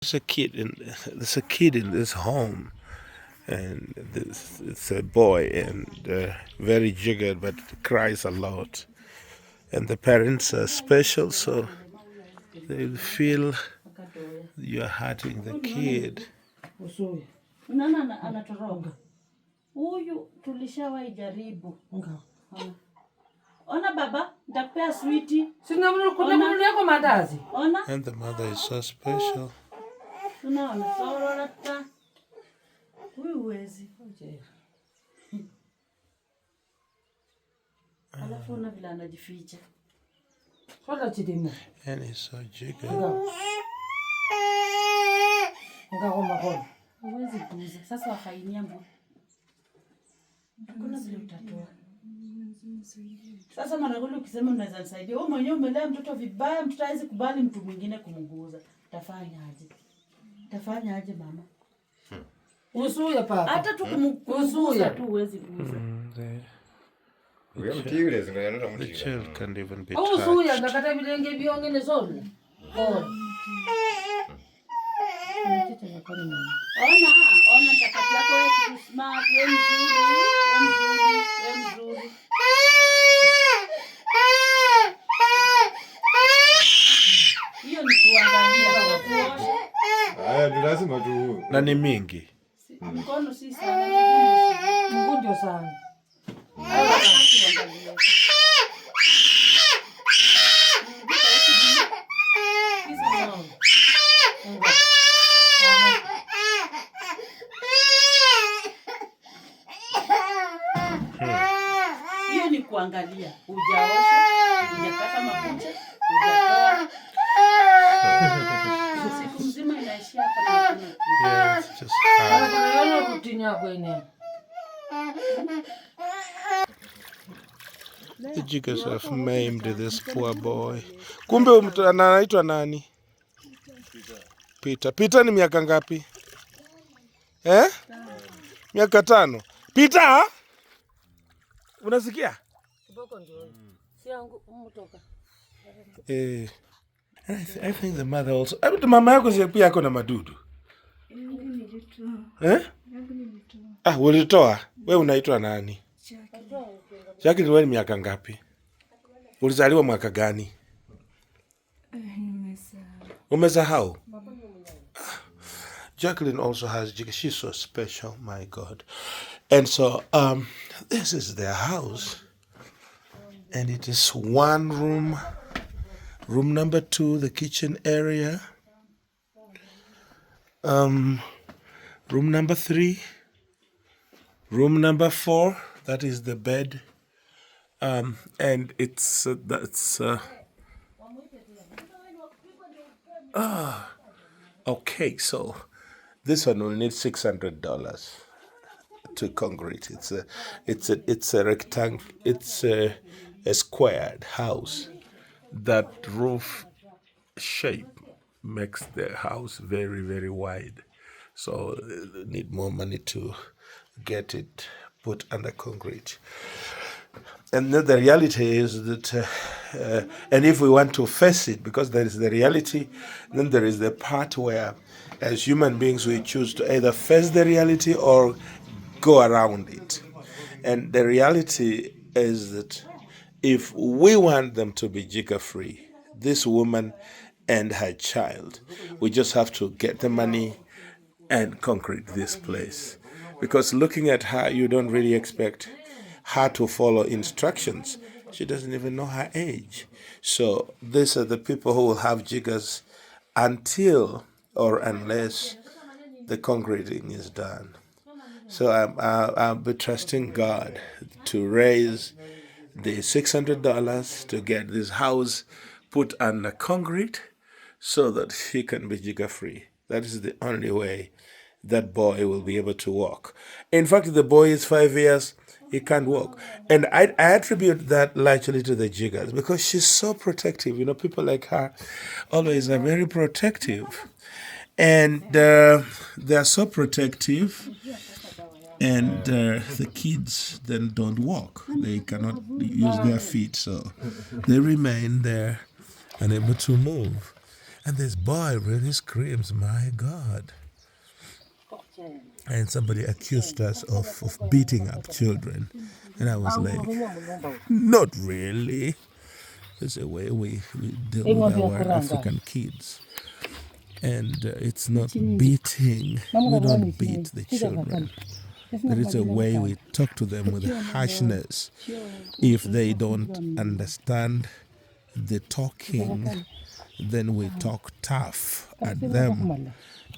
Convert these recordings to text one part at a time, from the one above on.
There's a kid in this home, and it's a boy, and very jiggered, but cries a lot. And the parents are special, so they feel you're hurting the kid. Anatoroka huyu, tulishawahi jaribu. Ona baba, nitakupea switi. And the mother is so special. Alafu ona vile anajificha. And he's so jiggered. Huwezi kuuza. Sasa wakainia mbo. Hakuna vile utatoa. Sasa Mwanagoli ukisema unaweza nisaidia, wewe mwenyewe umelea mtoto vibaya, mtoto hawezi kubali mtu mwingine kumguza. Utafanya aje? Utafanya aje mama? Usuya papa. Hata tu kumguza tu huwezi kuuza. The child can't even be Usuya touched. ngakata bilenge byongene zone. Ona mtakati yako wewe kitu smart, wewe mzuri. Hiyo ni kuangalia kwa kuosha. Ni lazima tu. Na ni mingi. Mkono si sana, Mgundio sana. Hiyo ni kuangalia. Hujaosha, hujakata makucha, hujatoa. Siku mzima inaishia hapa na Yeah, it's just hard. The jiggers have maimed this poor boy. Kumbe mtu anaitwa nani? Peter. Peter ni miaka ngapi? Miaka 5. Peter? Unasikia? I think the mother also. Mama yako pia yako na madudu. Ulitoa? Wewe unaitwa nani? Jacqueline, wewe ni miaka ngapi? Ulizaliwa mwaka gani? Umesahau? Jacqueline also has jigger. She's so special, my God. And so this is their house. And it is one room. Room number 2, the kitchen area. Room number 3. Room number 4, that is the bed. And it's okay, so this one will need $600 to concrete. It's a squared house. That roof shape makes the house very, very wide. So they need more money to get it put under concrete. And then the reality is that, and if we want to face it, because there is the reality, then there is the part where, as human beings, we choose to either face the reality or go around it. And the reality is that if we want them to be jigger-free, this woman and her child, we just have to get the money and concrete this place. Because looking at her, you don't really expect her to follow instructions. She doesn't even know her age. So these are the people who will have jiggers until or unless the concreting is done. So I'll be trusting God to raise the $600 to get this house put under concrete so that he can be jigger-free. That is the only way that boy will be able to walk. In fact, the boy is 5 years, he can't walk. And I attribute that largely to the jiggers because she's so protective. You know, people like her always are very protective. And they're so protective. And the kids then don't walk. They cannot use their feet, so they remain there, unable to move. And this boy really screams, "My God." And somebody accused us of beating up children. And I was like, not really. It's a way we deal with our African kids. And it's not beating. We don't beat the children. There is a way we talk to them with harshness. If they don't understand the talking, then we talk tough at them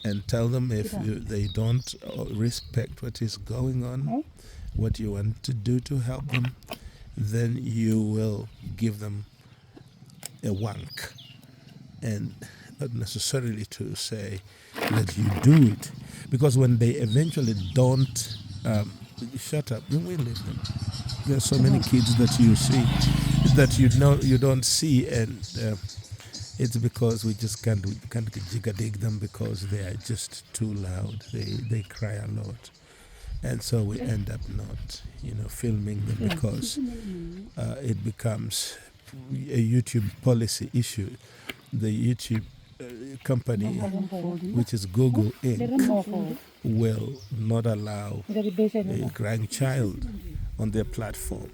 and tell them if they don't respect what is going on, what you want to do to help them, then you will give them a whack. And not necessarily to say that you do it, because when they eventually don't shut up, then we leave them. There are so many kids that you see that you don't see, and it's because we just can't jigger them because they are just too loud. They cry a lot, and so we end up not filming them because it becomes a YouTube policy issue. The YouTube company, which is Google Inc., will not allow a crying child on their platform.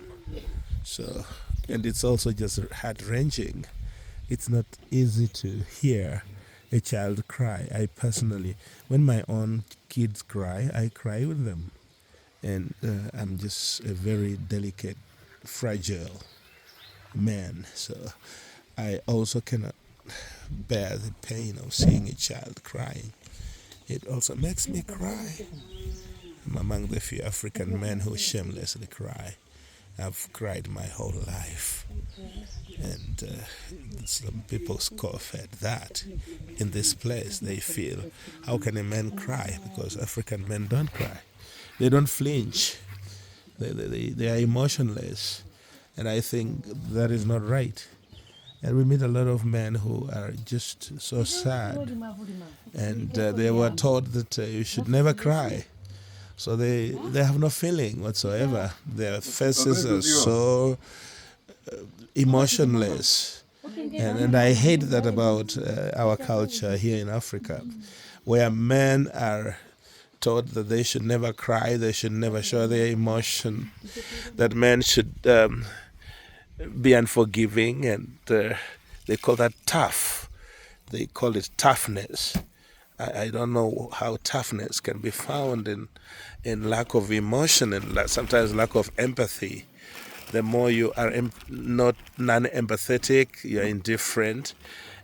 So, and it's also just heart-wrenching. It's not easy to hear a child cry. I personally, when my own kids cry, I cry with them. And I'm just a very delicate, fragile man. So I also cannot bear the pain of seeing a child crying. It also makes me cry. I'm among the few African men who shamelessly cry. I've cried my whole life. And some people scoff at that. In this place, they feel, how can a man cry? Because African men don't cry. They don't flinch. They are emotionless. And I think that is not right. And we meet a lot of men who are just so sad. And they were taught that you should never cry. So they have no feeling whatsoever. Their faces are so emotionless. And I hate that about our culture here in Africa, where men are taught that they should never cry, they should never show their emotion, that men should be unforgiving, and they call that tough. They call it toughness. I don't know how toughness can be found in lack of emotion and sometimes lack of empathy. The more you are not non-empathetic, you're indifferent,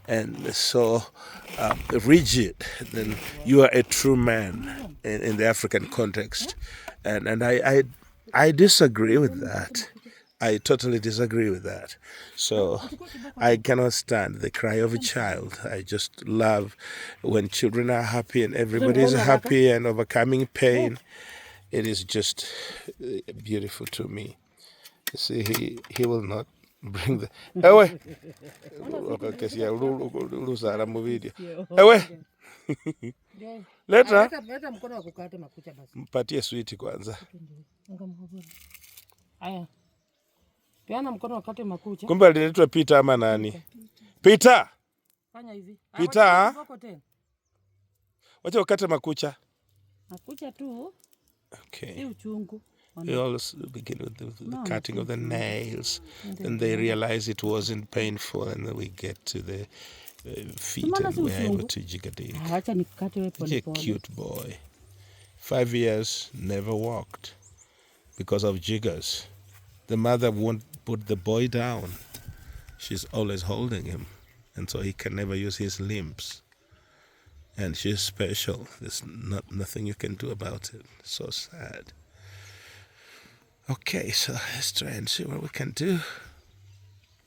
and so rigid, then you are a true man in the African context. And I disagree with that. I totally disagree with that. So I cannot stand the cry of a child. I just love when children are happy and everybody is happy and overcoming pain. It is just beautiful to me. See, he will not bring the... Ewe! Okakesi lusala mu video. Ewe! Leta! Leta mkono wakukate makucha basi. Mpatie switi kwanza. Aya. Peana mkono wakate makucha. Kumbe aliletwa Peter ama nani? Peter! Fanya hivi. Peter! Wacha wakate makucha. Makucha tu. Okay. Si uchungu. We always begin with the cutting of the nails. Then they realize it wasn't painful, and then we get to the feet and we're able to jiggered. Such a cute boy. 5 years, never walked because of jiggers. The mother won't put the boy down. She's always holding him, and so he can never use his limbs. And she's special. There's nothing you can do about it. So sad. Okay, so let's try and see what we can do.